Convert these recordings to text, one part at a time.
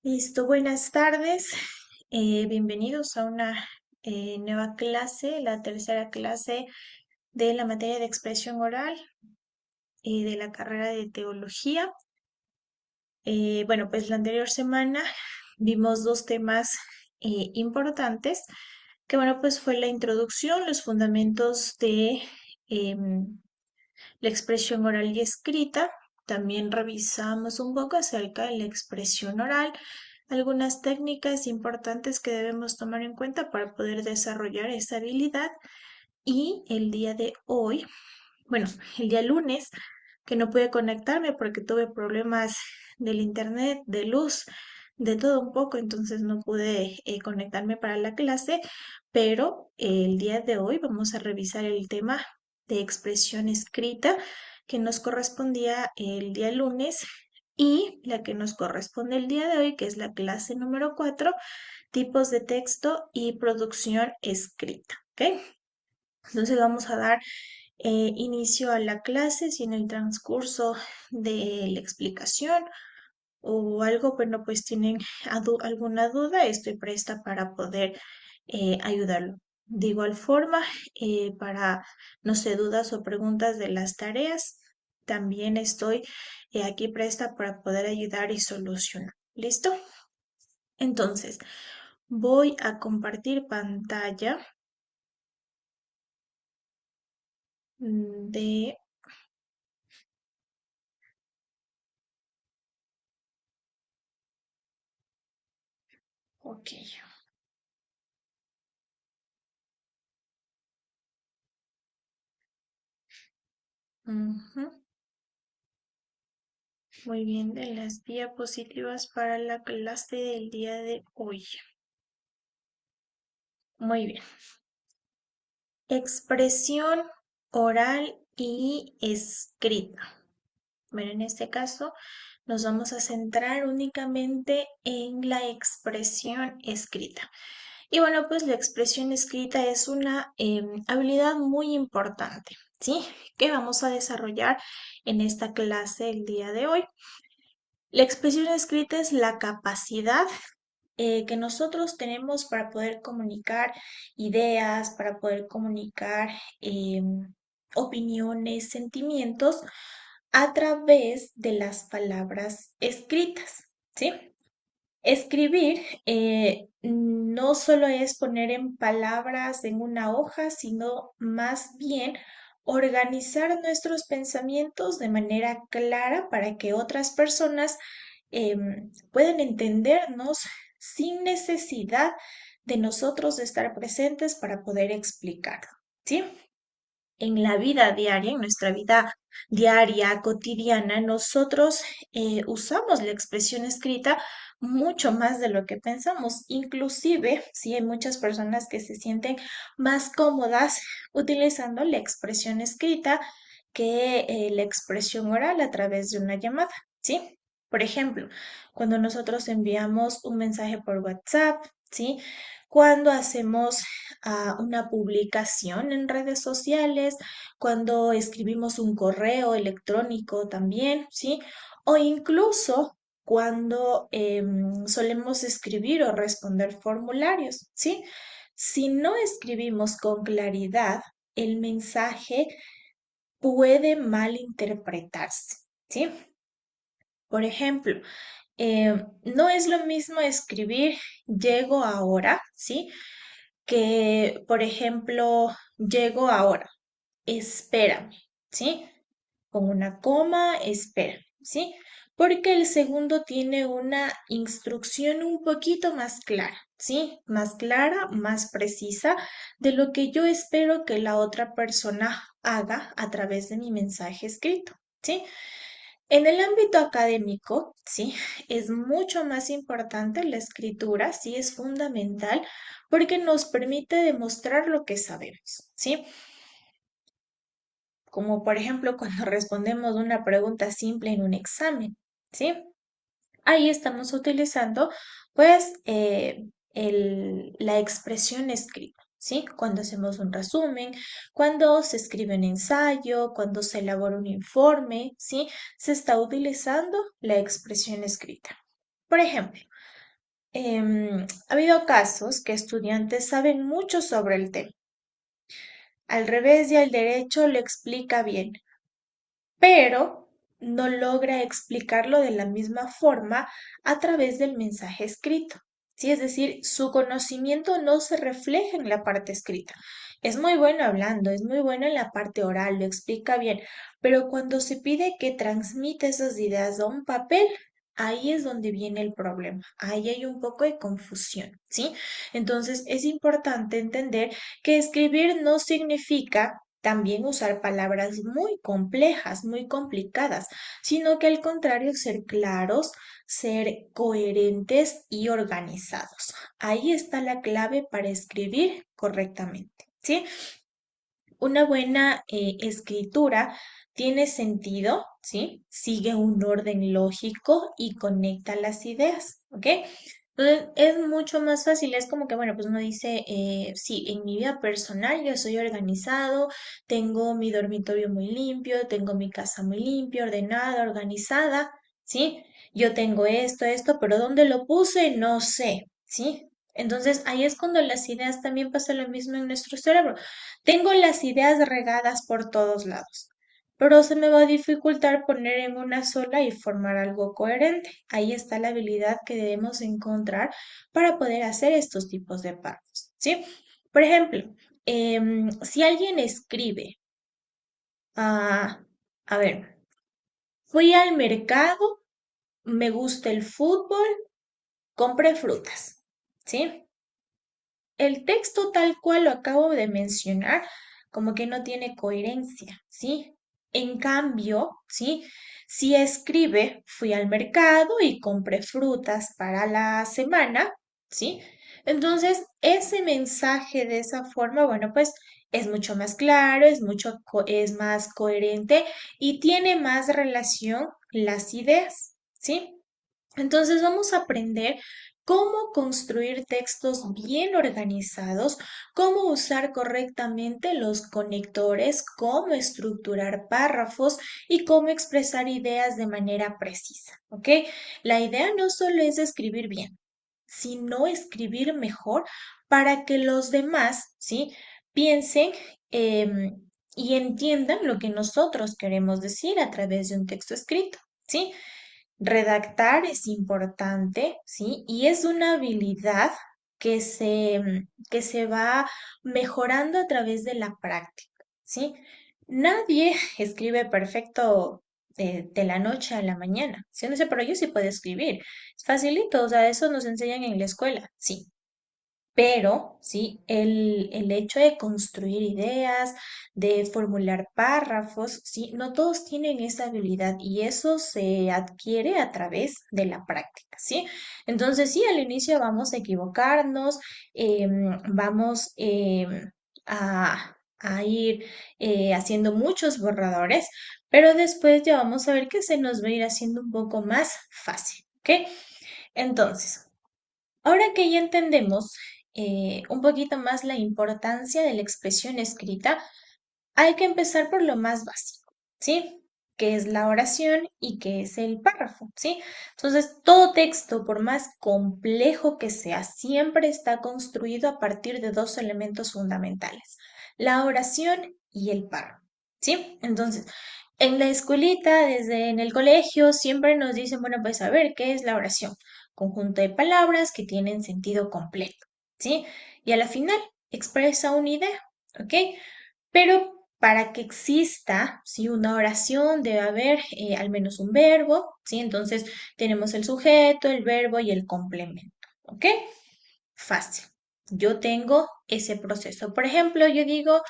Listo, buenas tardes. Bienvenidos a una nueva clase, la tercera clase de la materia de expresión oral de la carrera de teología. Bueno, pues la anterior semana vimos dos temas importantes, que bueno, pues fue la introducción, los fundamentos de la expresión oral y escrita. También revisamos un poco acerca de la expresión oral, algunas técnicas importantes que debemos tomar en cuenta para poder desarrollar esa habilidad. Y el día de hoy, bueno, el día lunes, que no pude conectarme porque tuve problemas del internet, de luz, de todo un poco, entonces no pude conectarme para la clase, pero el día de hoy vamos a revisar el tema de expresión escrita que nos correspondía el día lunes y la que nos corresponde el día de hoy, que es la clase número 4, tipos de texto y producción escrita. ¿Ok? Entonces vamos a dar inicio a la clase. Si en el transcurso de la explicación o algo, bueno, pues tienen alguna duda, estoy presta para poder ayudarlo. De igual forma, para, no sé, dudas o preguntas de las tareas, también estoy aquí presta para poder ayudar y solucionar. ¿Listo? Entonces, voy a compartir pantalla de... Ok. Ujú. Muy bien, de las diapositivas para la clase del día de hoy. Muy bien. Expresión oral y escrita. Bueno, en este caso nos vamos a centrar únicamente en la expresión escrita. Y bueno, pues la expresión escrita es una habilidad muy importante, ¿sí? Que vamos a desarrollar en esta clase el día de hoy. La expresión escrita es la capacidad que nosotros tenemos para poder comunicar ideas, para poder comunicar opiniones, sentimientos a través de las palabras escritas, ¿sí? Escribir no solo es poner en palabras en una hoja, sino más bien organizar nuestros pensamientos de manera clara para que otras personas puedan entendernos sin necesidad de nosotros estar presentes para poder explicarlo, ¿sí? En la vida diaria, en nuestra vida diaria, cotidiana, nosotros usamos la expresión escrita mucho más de lo que pensamos. Inclusive, sí hay muchas personas que se sienten más cómodas utilizando la expresión escrita que la expresión oral a través de una llamada, ¿sí? Por ejemplo, cuando nosotros enviamos un mensaje por WhatsApp, ¿sí? Cuando hacemos una publicación en redes sociales, cuando escribimos un correo electrónico también, ¿sí? O incluso cuando solemos escribir o responder formularios, ¿sí? Si no escribimos con claridad, el mensaje puede malinterpretarse, ¿sí? Por ejemplo, no es lo mismo escribir llego ahora, ¿sí? Que, por ejemplo, llego ahora, espérame, ¿sí? Con una coma, espérame, ¿sí? Porque el segundo tiene una instrucción un poquito más clara, ¿sí? Más clara, más precisa de lo que yo espero que la otra persona haga a través de mi mensaje escrito, ¿sí? En el ámbito académico, sí, es mucho más importante la escritura, sí, es fundamental porque nos permite demostrar lo que sabemos, ¿sí? Como por ejemplo cuando respondemos una pregunta simple en un examen, ¿sí? Ahí estamos utilizando pues la expresión escrita, ¿sí? Cuando hacemos un resumen, cuando se escribe un ensayo, cuando se elabora un informe, ¿sí? Se está utilizando la expresión escrita. Por ejemplo, Ha habido casos que estudiantes saben mucho sobre el tema. Al revés y al derecho lo explica bien, pero no logra explicarlo de la misma forma a través del mensaje escrito. Sí, es decir, su conocimiento no se refleja en la parte escrita. Es muy bueno hablando, es muy bueno en la parte oral, lo explica bien, pero cuando se pide que transmita esas ideas a un papel, ahí es donde viene el problema. Ahí hay un poco de confusión, ¿sí? Entonces es importante entender que escribir no significa también usar palabras muy complejas, muy complicadas, sino que al contrario, ser claros, ser coherentes y organizados. Ahí está la clave para escribir correctamente, ¿sí? Una buena escritura tiene sentido, ¿sí? Sigue un orden lógico y conecta las ideas, ¿ok? Entonces es mucho más fácil, es como que, bueno, pues uno dice, sí, en mi vida personal yo soy organizado, tengo mi dormitorio muy limpio, tengo mi casa muy limpia, ordenada, organizada, ¿sí? Yo tengo esto, pero ¿dónde lo puse? No sé, ¿sí? Entonces ahí es cuando las ideas también pasa lo mismo en nuestro cerebro. Tengo las ideas regadas por todos lados, pero se me va a dificultar poner en una sola y formar algo coherente. Ahí está la habilidad que debemos encontrar para poder hacer estos tipos de párrafos, ¿sí? Por ejemplo, si alguien escribe, ah, a ver, fui al mercado, me gusta el fútbol, compré frutas, ¿sí? El texto tal cual lo acabo de mencionar, como que no tiene coherencia, ¿sí? En cambio, ¿sí? Si escribe, fui al mercado y compré frutas para la semana, ¿sí? Entonces, ese mensaje de esa forma, bueno, pues es mucho más claro, es más coherente y tiene más relación las ideas, ¿sí? Entonces vamos a aprender cómo construir textos bien organizados, cómo usar correctamente los conectores, cómo estructurar párrafos y cómo expresar ideas de manera precisa, ¿ok? La idea no solo es escribir bien, sino escribir mejor para que los demás, ¿sí? Piensen y entiendan lo que nosotros queremos decir a través de un texto escrito, ¿sí? Redactar es importante, ¿sí? Y es una habilidad que se va mejorando a través de la práctica, ¿sí? Nadie escribe perfecto de la noche a la mañana, ¿sí? No sé, pero yo sí puedo escribir. Es facilito, o sea, eso nos enseñan en la escuela, sí. Pero, sí, el hecho de construir ideas, de formular párrafos, sí, no todos tienen esa habilidad y eso se adquiere a través de la práctica, ¿sí? Entonces, sí, al inicio vamos a equivocarnos, vamos a ir haciendo muchos borradores, pero después ya vamos a ver que se nos va a ir haciendo un poco más fácil, ¿ok? Entonces, ahora que ya entendemos un poquito más la importancia de la expresión escrita, hay que empezar por lo más básico, ¿sí? Que es la oración y que es el párrafo, ¿sí? Entonces, todo texto, por más complejo que sea, siempre está construido a partir de dos elementos fundamentales, la oración y el párrafo, ¿sí? Entonces, en la escuelita, desde en el colegio, siempre nos dicen, bueno, pues a ver, ¿qué es la oración? Conjunto de palabras que tienen sentido completo, ¿sí? Y a la final expresa una idea, ¿ok? Pero para que exista, ¿sí? Una oración debe haber al menos un verbo, ¿sí? Entonces tenemos el sujeto, el verbo y el complemento, ¿ok? Fácil. Yo tengo ese proceso. Por ejemplo, yo digo,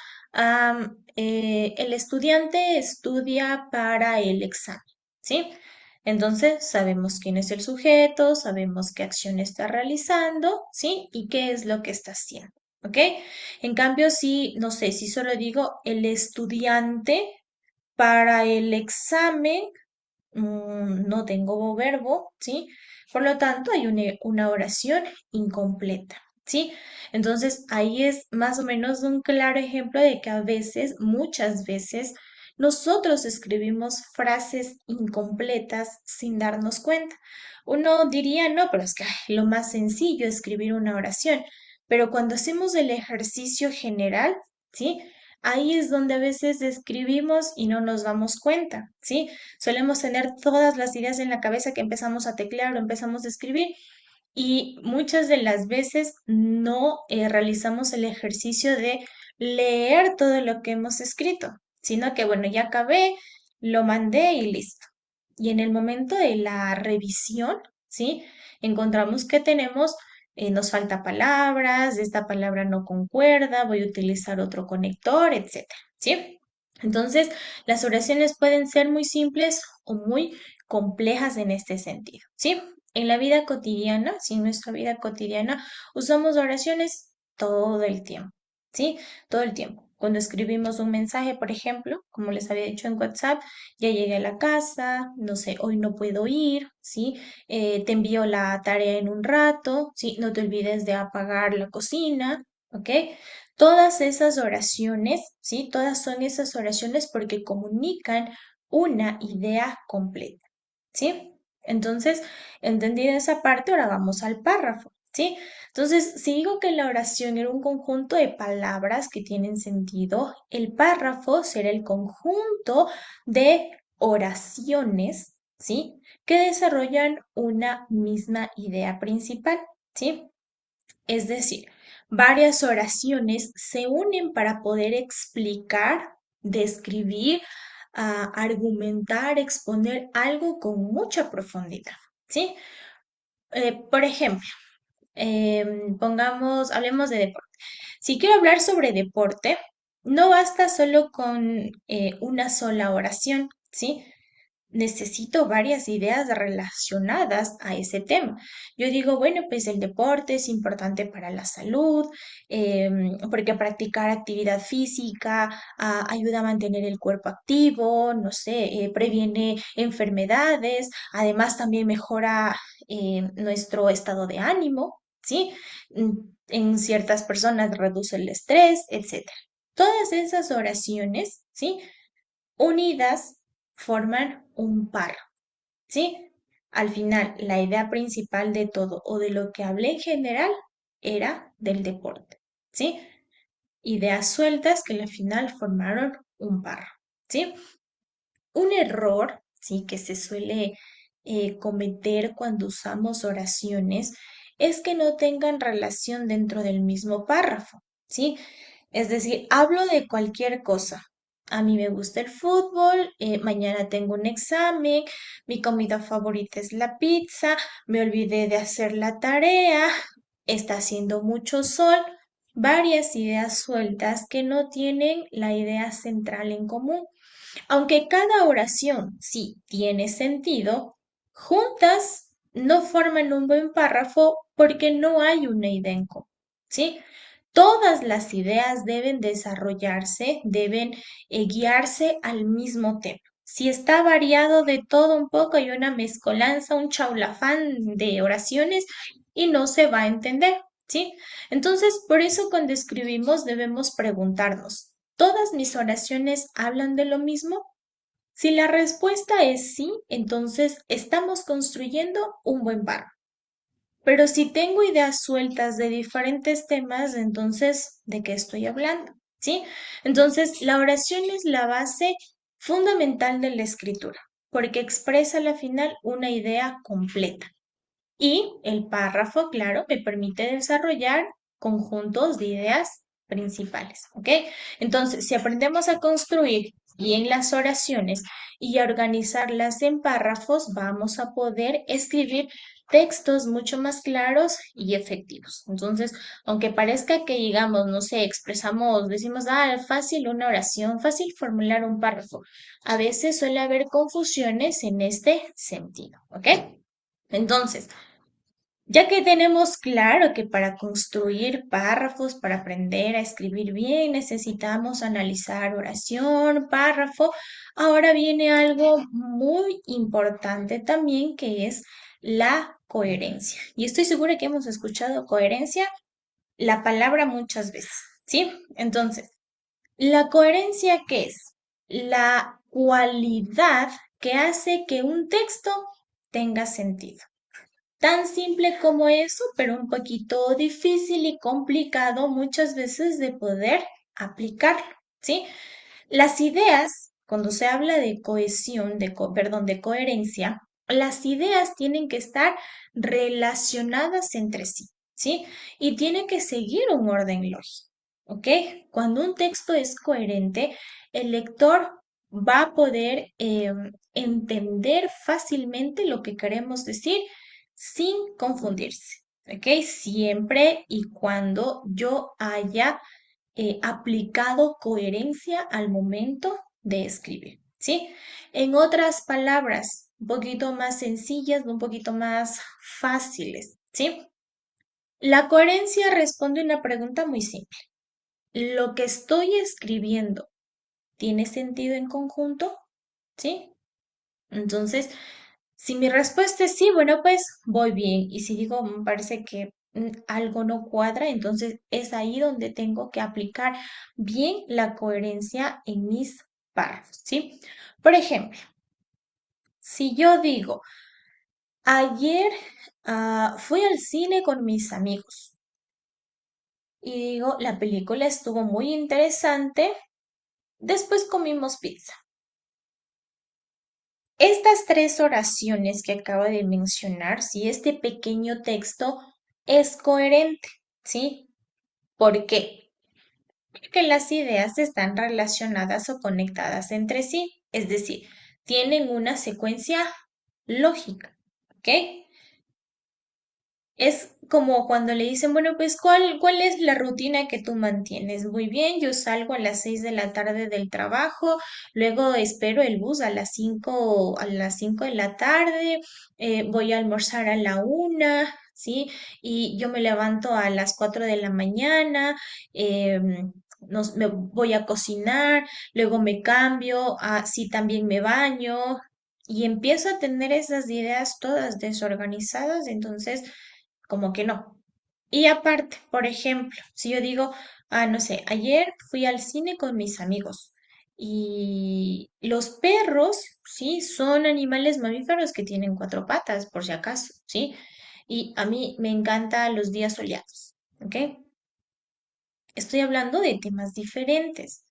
el estudiante estudia para el examen, ¿sí? Entonces sabemos quién es el sujeto, sabemos qué acción está realizando, ¿sí? Y qué es lo que está haciendo, ¿ok? En cambio, si, no sé, si solo digo el estudiante para el examen, no tengo verbo, ¿sí? Por lo tanto, hay una oración incompleta, ¿sí? Entonces, ahí es más o menos un claro ejemplo de que a veces, muchas veces, nosotros escribimos frases incompletas sin darnos cuenta. Uno diría, no, pero es que lo más sencillo es escribir una oración, pero cuando hacemos el ejercicio general, ¿sí? Ahí es donde a veces escribimos y no nos damos cuenta, ¿sí? Solemos tener todas las ideas en la cabeza que empezamos a teclear o empezamos a escribir y muchas de las veces no realizamos el ejercicio de leer todo lo que hemos escrito, sino que, bueno, ya acabé, lo mandé y listo. Y en el momento de la revisión, ¿sí? Encontramos que nos falta palabras, esta palabra no concuerda, voy a utilizar otro conector, etcétera, ¿sí? Entonces, las oraciones pueden ser muy simples o muy complejas en este sentido, ¿sí? En la vida cotidiana, sí, en nuestra vida cotidiana, usamos oraciones todo el tiempo, ¿sí? Todo el tiempo. Cuando escribimos un mensaje, por ejemplo, como les había dicho en WhatsApp, ya llegué a la casa, no sé, hoy no puedo ir, ¿sí? Te envío la tarea en un rato, ¿sí? No te olvides de apagar la cocina, ¿ok? Todas esas oraciones, ¿sí? Todas son esas oraciones porque comunican una idea completa, ¿sí? Entonces, entendida esa parte, ahora vamos al párrafo, ¿sí? Entonces, si digo que la oración era un conjunto de palabras que tienen sentido, el párrafo será el conjunto de oraciones, ¿sí? Que desarrollan una misma idea principal, ¿sí? Es decir, varias oraciones se unen para poder explicar, describir, argumentar, exponer algo con mucha profundidad, ¿sí? Por ejemplo, hablemos de deporte. Si quiero hablar sobre deporte, no basta solo con una sola oración, ¿sí? Necesito varias ideas relacionadas a ese tema. Yo digo, bueno, pues el deporte es importante para la salud, porque practicar actividad física ayuda a mantener el cuerpo activo, no sé, previene enfermedades, además también mejora nuestro estado de ánimo, ¿sí? En ciertas personas reduce el estrés, etcétera. Todas esas oraciones, ¿sí? Unidas forman un par, ¿sí? Al final, la idea principal de todo o de lo que hablé en general era del deporte, ¿sí? Ideas sueltas que al final formaron un par, ¿sí? Un error, ¿sí? Que se suele cometer cuando usamos oraciones es que no tengan relación dentro del mismo párrafo, ¿sí? Es decir, hablo de cualquier cosa. A mí me gusta el fútbol, mañana tengo un examen, mi comida favorita es la pizza, me olvidé de hacer la tarea, está haciendo mucho sol, varias ideas sueltas que no tienen la idea central en común. Aunque cada oración sí tiene sentido, juntas no forman un buen párrafo porque no hay una idea en común, ¿sí? Todas las ideas deben desarrollarse, deben guiarse al mismo tema. Si está variado de todo un poco, hay una mezcolanza, un chaulafán de oraciones y no se va a entender, ¿sí? Entonces, por eso cuando escribimos debemos preguntarnos, ¿todas mis oraciones hablan de lo mismo? Si la respuesta es sí, entonces estamos construyendo un buen párrafo. Pero si tengo ideas sueltas de diferentes temas, entonces, ¿de qué estoy hablando? ¿Sí? Entonces, la oración es la base fundamental de la escritura, porque expresa al final una idea completa. Y el párrafo, claro, me permite desarrollar conjuntos de ideas principales, ¿ok? Entonces, si aprendemos a construir bien las oraciones y a organizarlas en párrafos, vamos a poder escribir textos mucho más claros y efectivos. Entonces, aunque parezca que digamos, no sé, decimos, fácil una oración, fácil formular un párrafo, a veces suele haber confusiones en este sentido, ¿ok? Entonces, ya que tenemos claro que para construir párrafos, para aprender a escribir bien, necesitamos analizar oración, párrafo, ahora viene algo muy importante también que es la coherencia. Y estoy segura que hemos escuchado coherencia, la palabra muchas veces, ¿sí? Entonces, ¿la coherencia qué es? la cualidad que hace que un texto tenga sentido. Tan simple como eso, pero un poquito difícil y complicado muchas veces de poder aplicarlo, ¿sí? Las ideas, cuando se habla de cohesión, perdón, de coherencia, las ideas tienen que estar relacionadas entre sí, ¿sí? Y tienen que seguir un orden lógico, ¿ok? Cuando un texto es coherente, el lector va a poder entender fácilmente lo que queremos decir sin confundirse, ¿ok? Siempre y cuando yo haya aplicado coherencia al momento de escribir, ¿sí? En otras palabras, un poquito más sencillas, un poquito más fáciles, ¿sí? La coherencia responde a una pregunta muy simple. ¿Lo que estoy escribiendo tiene sentido en conjunto? ¿Sí? Entonces, si mi respuesta es sí, bueno, pues voy bien. Y si digo, me parece que algo no cuadra, entonces es ahí donde tengo que aplicar bien la coherencia en mis párrafos, ¿sí? Por ejemplo, si yo digo, ayer fui al cine con mis amigos y digo, la película estuvo muy interesante, después comimos pizza. Estas tres oraciones que acabo de mencionar, si este pequeño texto es coherente, ¿sí? ¿Por qué? Porque las ideas están relacionadas o conectadas entre sí, es decir, tienen una secuencia lógica, ¿ok? Es como cuando le dicen, bueno, pues ¿cuál es la rutina que tú mantienes? Muy bien, yo salgo a las 6 de la tarde del trabajo, luego espero el bus a las cinco de la tarde, voy a almorzar a la 1, ¿sí? Y yo me levanto a las 4 de la mañana, me voy a cocinar, luego me cambio, sí, también me baño. Y empiezo a tener esas ideas todas desorganizadas, entonces como que no. Y aparte, por ejemplo, si yo digo, no sé, ayer fui al cine con mis amigos y los perros, sí, son animales mamíferos que tienen cuatro patas, por si acaso, sí. Y a mí me encantan los días soleados, ¿ok? Estoy hablando de temas diferentes.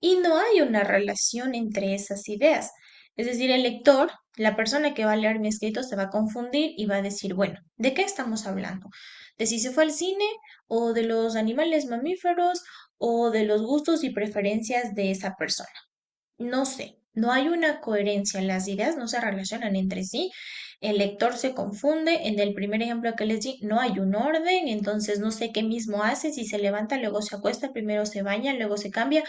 Y no hay una relación entre esas ideas. Es decir, el lector, la persona que va a leer mi escrito, se va a confundir y va a decir, bueno, ¿de qué estamos hablando? ¿De si se fue al cine o de los animales mamíferos o de los gustos y preferencias de esa persona? No sé, no hay una coherencia, las ideas no se relacionan entre sí, el lector se confunde, en el primer ejemplo que les di no hay un orden, entonces no sé qué mismo hace, si se levanta, luego se acuesta, primero se baña, luego se cambia,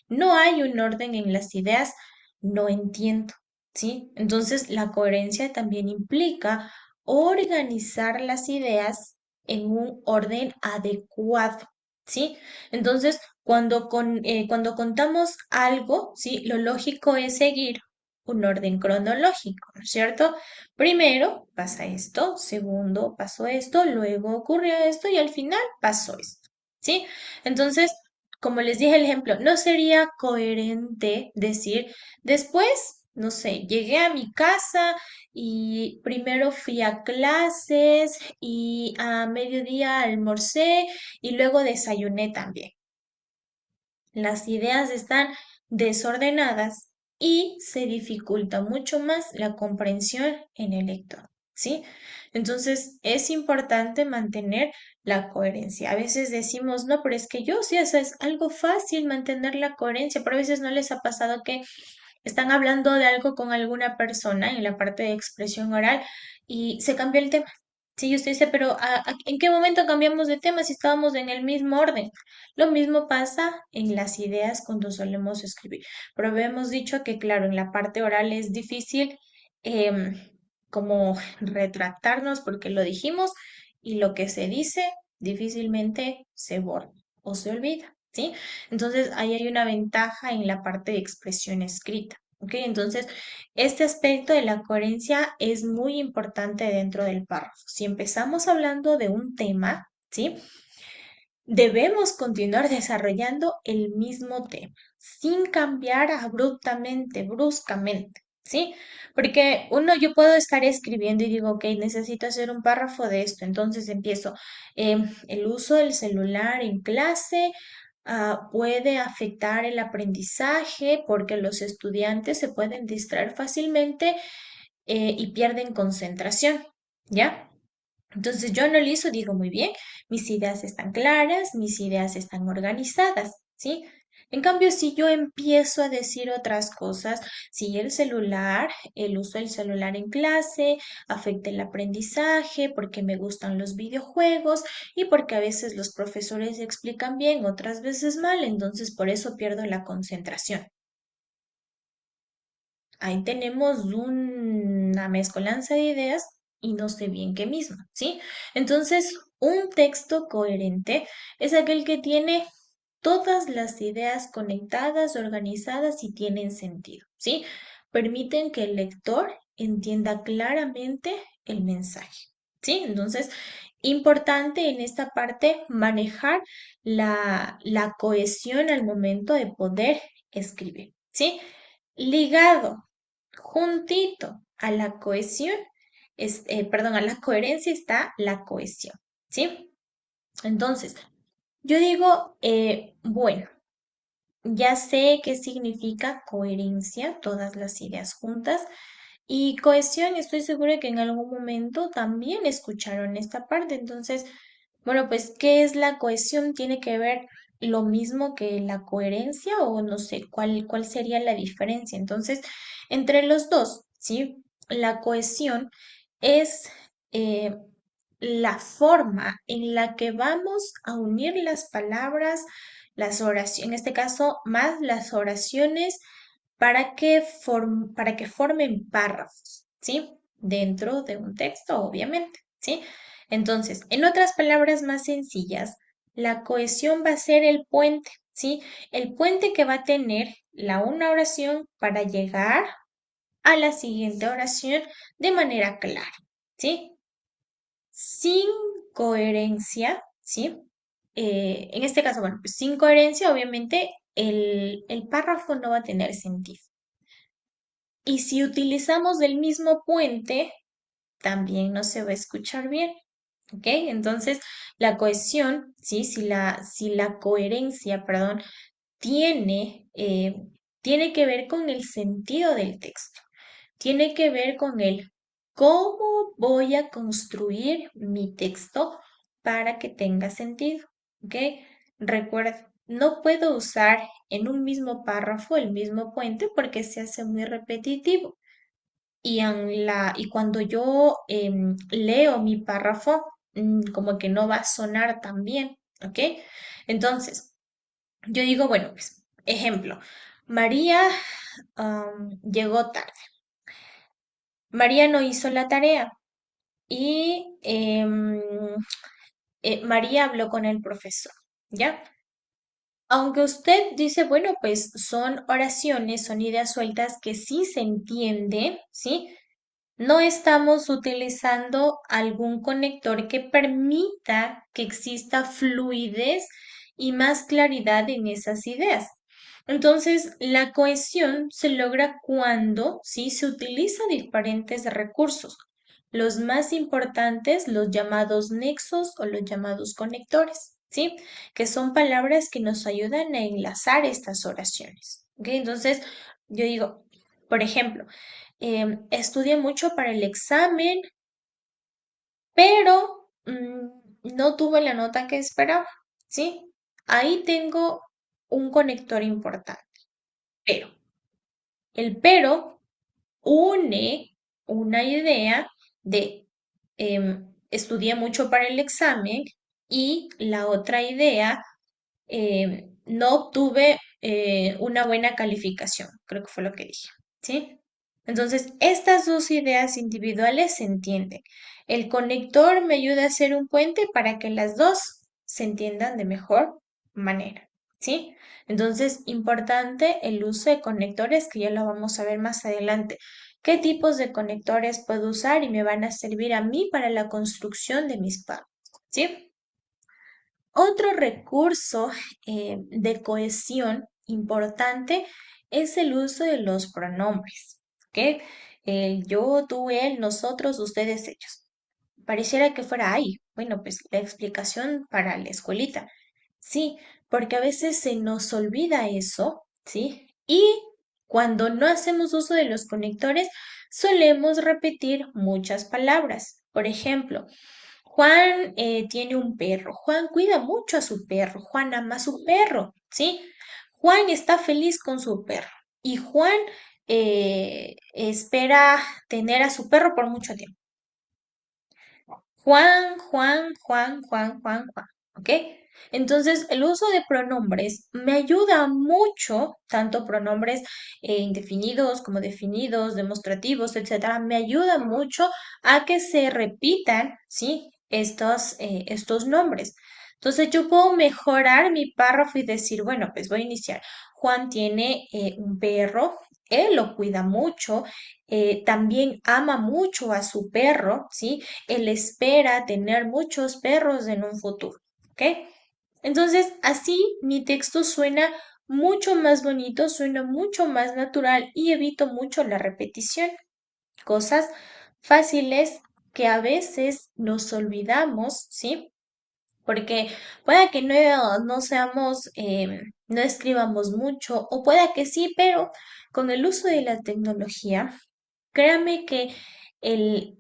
no hay un orden en las ideas, no entiendo, ¿sí? Entonces la coherencia también implica organizar las ideas en un orden adecuado, ¿sí? Entonces, cuando contamos algo, ¿sí? Lo lógico es seguir un orden cronológico, ¿no es cierto? Primero pasa esto, segundo pasó esto, luego ocurrió esto y al final pasó esto, ¿sí? Entonces, como les dije el ejemplo, no sería coherente decir después, no sé, llegué a mi casa y primero fui a clases y a mediodía almorcé y luego desayuné también. Las ideas están desordenadas y se dificulta mucho más la comprensión en el lector, ¿sí? Entonces es importante mantener la coherencia. A veces decimos, no, pero es que yo sí, eso es algo fácil mantener la coherencia, pero a veces no les ha pasado que están hablando de algo con alguna persona en la parte de expresión oral y se cambió el tema. Sí, usted dice, pero ¿en qué momento cambiamos de tema si estábamos en el mismo orden? Lo mismo pasa en las ideas cuando solemos escribir. Pero habíamos dicho que, claro, en la parte oral es difícil em, como retractarnos porque lo dijimos y lo que se dice difícilmente se borra o se olvida, ¿sí? Entonces, ahí hay una ventaja en la parte de expresión escrita. ¿Ok? Entonces, este aspecto de la coherencia es muy importante dentro del párrafo. Si empezamos hablando de un tema, ¿sí? debemos continuar desarrollando el mismo tema, sin cambiar abruptamente, bruscamente, ¿sí? Porque yo puedo estar escribiendo y digo, ok, necesito hacer un párrafo de esto, entonces empiezo, el uso del celular en clase. Puede afectar el aprendizaje porque los estudiantes se pueden distraer fácilmente y pierden concentración, ¿ya? Entonces yo analizo, digo, muy bien, mis ideas están claras, mis ideas están organizadas, ¿sí? En cambio, si yo empiezo a decir otras cosas, si el celular, el uso del celular en clase afecta el aprendizaje, porque me gustan los videojuegos y porque a veces los profesores explican bien, otras veces mal, entonces por eso pierdo la concentración. Ahí tenemos una mezcolanza de ideas y no sé bien qué mismo, ¿sí? Entonces, un texto coherente es aquel que tiene todas las ideas conectadas, organizadas y tienen sentido, ¿sí? Permiten que el lector entienda claramente el mensaje, ¿sí? Entonces, importante en esta parte manejar la cohesión al momento de poder escribir, ¿sí? Ligado juntito a la cohesión, perdón, a la coherencia está la cohesión, ¿sí? Entonces, yo digo, bueno, ya sé qué significa coherencia, todas las ideas juntas, y cohesión, estoy segura que en algún momento también escucharon esta parte. Entonces, bueno, pues, ¿qué es la cohesión? ¿Tiene que ver lo mismo que la coherencia o no sé cuál sería la diferencia? Entonces, entre los dos, ¿sí? La cohesión es la forma en la que vamos a unir las palabras, las oraciones, en este caso, más las oraciones para que formen párrafos, ¿sí? Dentro de un texto, obviamente, ¿sí? Entonces, en otras palabras más sencillas, la cohesión va a ser el puente, ¿sí? El puente que va a tener una oración para llegar a la siguiente oración de manera clara, ¿sí? Sin coherencia, ¿sí? En este caso, bueno, pues sin coherencia, obviamente, el párrafo no va a tener sentido. Y si utilizamos el mismo puente, también no se va a escuchar bien. ¿Ok? Entonces, la cohesión, ¿sí? Si la coherencia, perdón, tiene que ver con el sentido del texto, tiene que ver con el cómo voy a construir mi texto para que tenga sentido. ¿Ok? Recuerda, no puedo usar en un mismo párrafo el mismo puente porque se hace muy repetitivo. Y cuando yo leo mi párrafo, como que no va a sonar tan bien, ¿ok? Entonces, yo digo, bueno, pues, ejemplo, María llegó tarde. María no hizo la tarea y María habló con el profesor, ¿ya? Aunque usted dice, bueno, pues son oraciones, son ideas sueltas que sí se entiende, ¿sí? No estamos utilizando algún conector que permita que exista fluidez y más claridad en esas ideas. Entonces, la cohesión se logra cuando sí se utiliza diferentes recursos. Los más importantes, los llamados nexos o los llamados conectores, ¿sí? Que son palabras que nos ayudan a enlazar estas oraciones. ¿Ok? Entonces, yo digo, por ejemplo, estudié mucho para el examen, pero no tuve la nota que esperaba, ¿sí? Ahí tengo un conector importante, pero el pero une una idea de estudié mucho para el examen y la otra idea no obtuve una buena calificación, creo que fue lo que dije, ¿sí? Entonces, estas dos ideas individuales se entienden. El conector me ayuda a hacer un puente para que las dos se entiendan de mejor manera, ¿sí? Entonces, importante el uso de conectores, que ya lo vamos a ver más adelante. ¿Qué tipos de conectores puedo usar y me van a servir a mí para la construcción de mis pagos? ¿Sí? Otro recurso de cohesión importante es el uso de los pronombres, ¿ok? El yo, tú, él, nosotros, ustedes, ellos. Pareciera que fuera ahí. Bueno, pues la explicación para la escuelita. Sí, porque a veces se nos olvida eso, ¿sí? Y cuando no hacemos uso de los conectores, solemos repetir muchas palabras. Por ejemplo, Juan tiene un perro. Juan cuida mucho a su perro. Juan ama a su perro, ¿sí? Juan está feliz con su perro. Y Juan espera tener a su perro por mucho tiempo. Juan, Juan, Juan, Juan, Juan, Juan. ¿Ok? Entonces, el uso de pronombres me ayuda mucho, tanto pronombres indefinidos como definidos, demostrativos, etcétera, me ayuda mucho a que se repitan, ¿sí? Estos nombres. Entonces, yo puedo mejorar mi párrafo y decir, bueno, pues voy a iniciar. Juan tiene un perro, él lo cuida mucho, también ama mucho a su perro, ¿sí? Él espera tener muchos perros en un futuro, ¿ok? Entonces, así mi texto suena mucho más bonito, suena mucho más natural y evito mucho la repetición. Cosas fáciles que a veces nos olvidamos, ¿sí? Porque pueda que no seamos, no escribamos mucho, o pueda que sí, pero con el uso de la tecnología, créame que el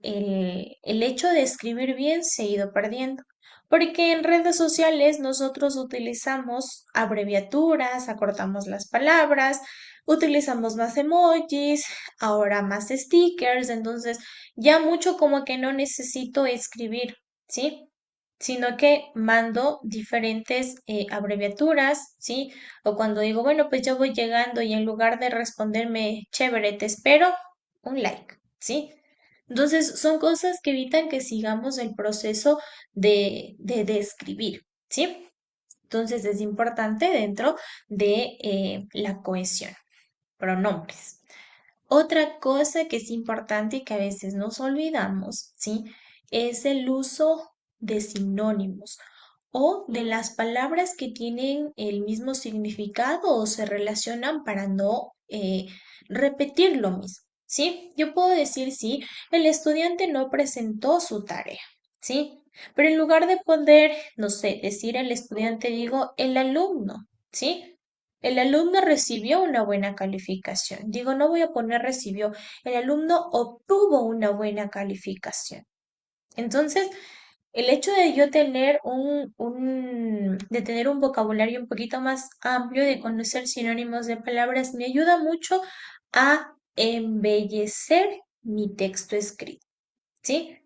hecho de escribir bien se ha ido perdiendo, porque en redes sociales nosotros utilizamos abreviaturas, acortamos las palabras, utilizamos más emojis, ahora más stickers, entonces ya mucho como que no necesito escribir, ¿sí? Sino que mando diferentes abreviaturas, ¿sí? O cuando digo, bueno, pues yo voy llegando y en lugar de responderme, chévere, te espero, un like, ¿sí? Entonces, son cosas que evitan que sigamos el proceso de escribir, ¿sí? Entonces, es importante dentro de la cohesión. Pronombres. Otra cosa que es importante y que a veces nos olvidamos, ¿sí? Es el uso de sinónimos o de las palabras que tienen el mismo significado o se relacionan para no repetir lo mismo, ¿sí? Yo puedo decir, sí, el estudiante no presentó su tarea, ¿sí? Pero en lugar de poder, no sé, decir el estudiante, digo el alumno, ¿sí? El alumno recibió una buena calificación. Digo, no voy a poner recibió, el alumno obtuvo una buena calificación. Entonces, el hecho de yo tener de tener un vocabulario un poquito más amplio, de conocer sinónimos de palabras, me ayuda mucho a embellecer mi texto escrito. ¿Sí?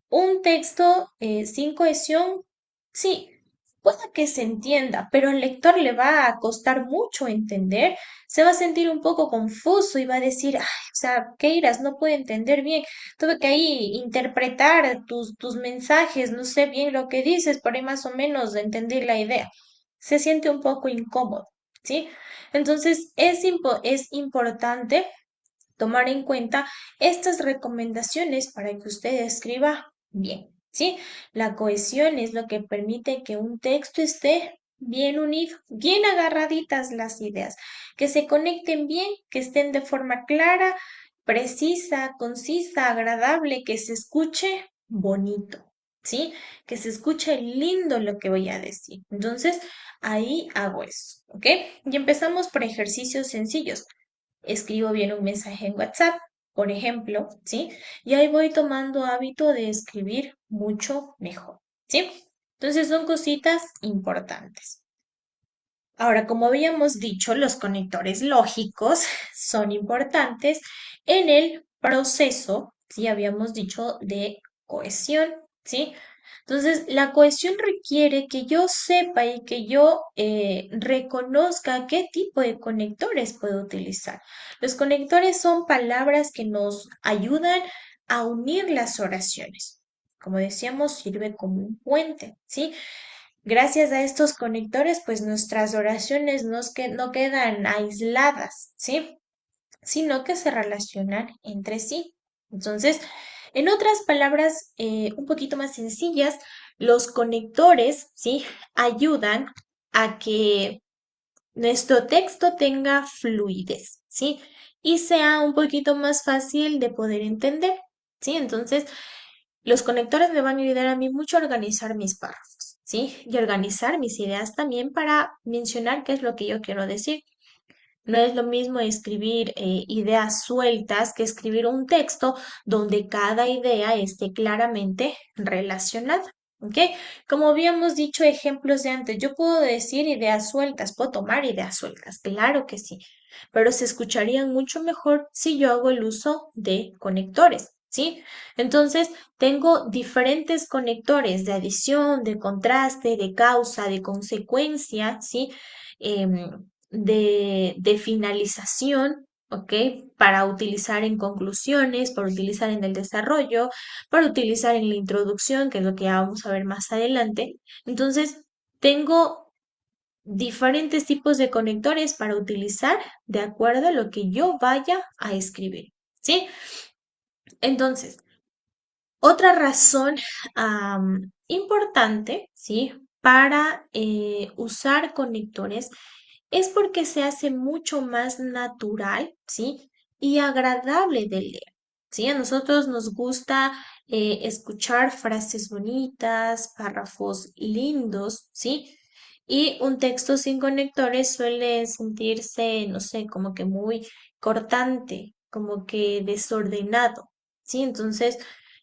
Un texto sin cohesión, sí, puede que se entienda, pero al lector le va a costar mucho entender, se va a sentir un poco confuso y va a decir, ay, o sea, Keiras no puede entender bien, tuve que ahí interpretar tus mensajes, no sé bien lo que dices, pero ahí más o menos entendí la idea. Se siente un poco incómodo, ¿sí? Entonces, es importante tomar en cuenta estas recomendaciones para que usted escriba bien, ¿sí? La cohesión es lo que permite que un texto esté bien unido, bien agarraditas las ideas, que se conecten bien, que estén de forma clara, precisa, concisa, agradable, que se escuche bonito, ¿sí? Que se escuche lindo lo que voy a decir. Entonces, ahí hago eso, ¿ok? Y empezamos por ejercicios sencillos. Escribo bien un mensaje en WhatsApp, por ejemplo, ¿sí? Y ahí voy tomando hábito de escribir mucho mejor, ¿sí? Entonces son cositas importantes. Ahora, como habíamos dicho, los conectores lógicos son importantes en el proceso, ¿sí? Habíamos dicho de cohesión, ¿sí? Entonces, la cohesión requiere que yo sepa y que yo reconozca qué tipo de conectores puedo utilizar. Los conectores son palabras que nos ayudan a unir las oraciones. Como decíamos, sirve como un puente, ¿sí? Gracias a estos conectores, pues nuestras oraciones no quedan aisladas, ¿sí? Sino que se relacionan entre sí. Entonces, en otras palabras un poquito más sencillas, Los conectores, ¿sí? Ayudan a que nuestro texto tenga fluidez, ¿sí? Y sea un poquito más fácil de poder entender, ¿sí? Entonces, los conectores me van a ayudar a mí mucho a organizar mis párrafos, ¿sí? Y organizar mis ideas también para mencionar qué es lo que yo quiero decir. No es lo mismo escribir ideas sueltas que escribir un texto donde cada idea esté claramente relacionada. ¿Ok? Como habíamos dicho ejemplos de antes, yo puedo decir ideas sueltas, puedo tomar ideas sueltas, claro que sí, pero se escucharían mucho mejor si yo hago el uso de conectores, ¿sí? Entonces, tengo diferentes conectores de adición, de contraste, de causa, de consecuencia, ¿sí? De finalización, ¿ok? Para utilizar en conclusiones, para utilizar en el desarrollo, para utilizar en la introducción, que es lo que ya vamos a ver más adelante. Entonces, tengo diferentes tipos de conectores para utilizar de acuerdo a lo que yo vaya a escribir, ¿sí? Entonces, otra razón importante, ¿sí? Para usar conectores es porque se hace mucho más natural, ¿sí? Y agradable de leer, ¿sí? A nosotros nos gusta escuchar frases bonitas, párrafos lindos, ¿sí? Y un texto sin conectores suele sentirse, no sé, como que muy cortante, como que desordenado, ¿sí? Entonces,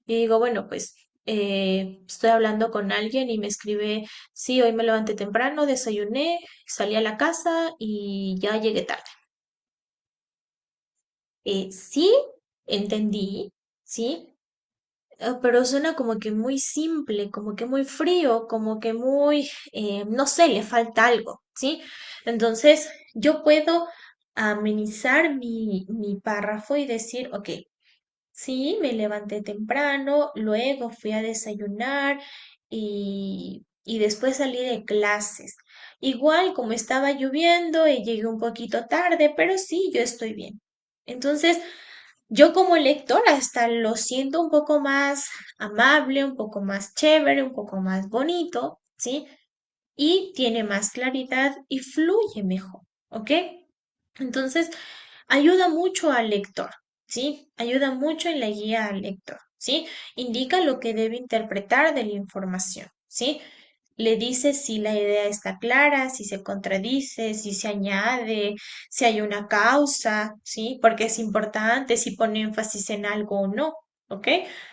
yo digo, bueno, pues estoy hablando con alguien y me escribe, sí, hoy me levanté temprano, desayuné, salí a la casa y ya llegué tarde. Sí, entendí, sí, pero suena como que muy simple, como que muy frío, como que muy, no sé, le falta algo, ¿sí? Entonces, yo puedo amenizar mi párrafo y decir, ok, sí, me levanté temprano, luego fui a desayunar y después salí de clases. Igual como estaba lloviendo y llegué un poquito tarde, pero sí, yo estoy bien. Entonces, yo como lectora hasta lo siento un poco más amable, un poco más chévere, un poco más bonito, ¿sí? Y tiene más claridad y fluye mejor, ¿ok? Entonces, ayuda mucho al lector, ¿sí? Ayuda mucho en la guía al lector, ¿sí? Indica lo que debe interpretar de la información, ¿sí? Le dice si la idea está clara, si se contradice, si se añade, si hay una causa, ¿sí? Porque es importante si pone énfasis en algo o no, ¿ok?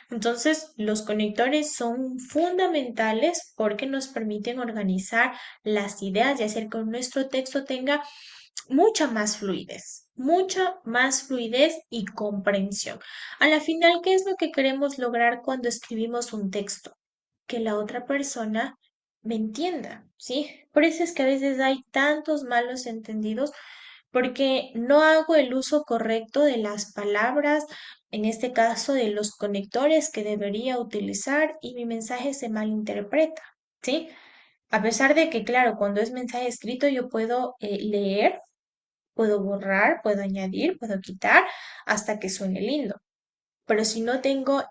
Entonces, los conectores son fundamentales porque nos permiten organizar las ideas y hacer que nuestro texto tenga mucha más fluidez y comprensión. A la final, ¿qué es lo que queremos lograr cuando escribimos un texto? Que la otra persona me entienda, ¿sí? Por eso es que a veces hay tantos malos entendidos porque no hago el uso correcto de las palabras, en este caso de los conectores que debería utilizar y mi mensaje se malinterpreta, ¿sí? A pesar de que, claro, cuando es mensaje escrito yo puedo leer, puedo borrar, puedo añadir, puedo quitar hasta que suene lindo. Pero si no tengo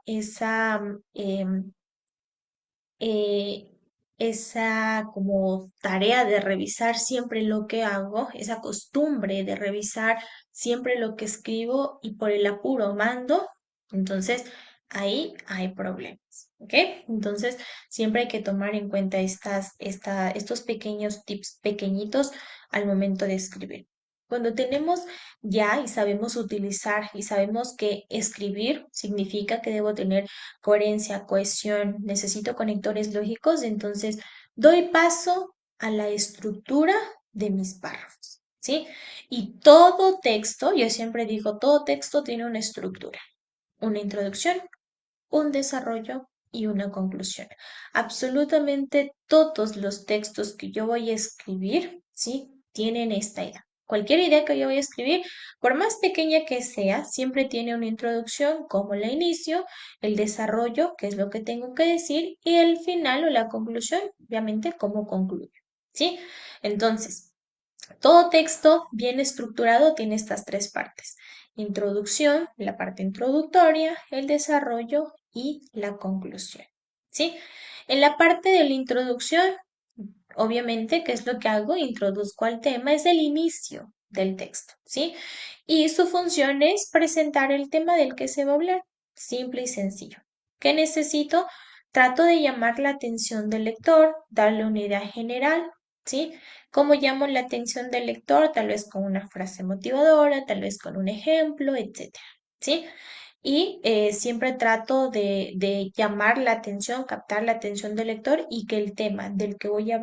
eh, esa como tarea de revisar siempre lo que hago, esa costumbre de revisar siempre lo que escribo y por el apuro mando, entonces ahí hay problemas, ¿ok? Entonces siempre hay que tomar en cuenta estos pequeños tips pequeñitos al momento de escribir. Cuando tenemos ya y sabemos utilizar y sabemos que escribir significa que debo tener coherencia, cohesión, necesito conectores lógicos, entonces doy paso a la estructura de mis párrafos, ¿sí? Y todo texto, yo siempre digo, todo texto tiene una estructura, una introducción, un desarrollo y una conclusión. Absolutamente todos los textos que yo voy a escribir, ¿sí? Tienen esta idea. Cualquier idea que yo voy a escribir, por más pequeña que sea, siempre tiene una introducción, como la inicio, el desarrollo, que es lo que tengo que decir, y el final o la conclusión, obviamente, cómo concluyo, ¿sí? Entonces, todo texto bien estructurado tiene estas tres partes. Introducción, la parte introductoria, el desarrollo y la conclusión. ¿sí? En la parte de la introducción, obviamente, ¿qué es lo que hago? Introduzco al tema, es el inicio del texto, ¿sí? Y su función es presentar el tema del que se va a hablar, simple y sencillo. ¿Qué necesito? Trato de llamar la atención del lector, darle una idea general, ¿sí? ¿Cómo llamo la atención del lector? Tal vez con una frase motivadora, tal vez con un ejemplo, etcétera, ¿sí? Y siempre trato de llamar la atención, captar la atención del lector y que el tema del que voy a hablar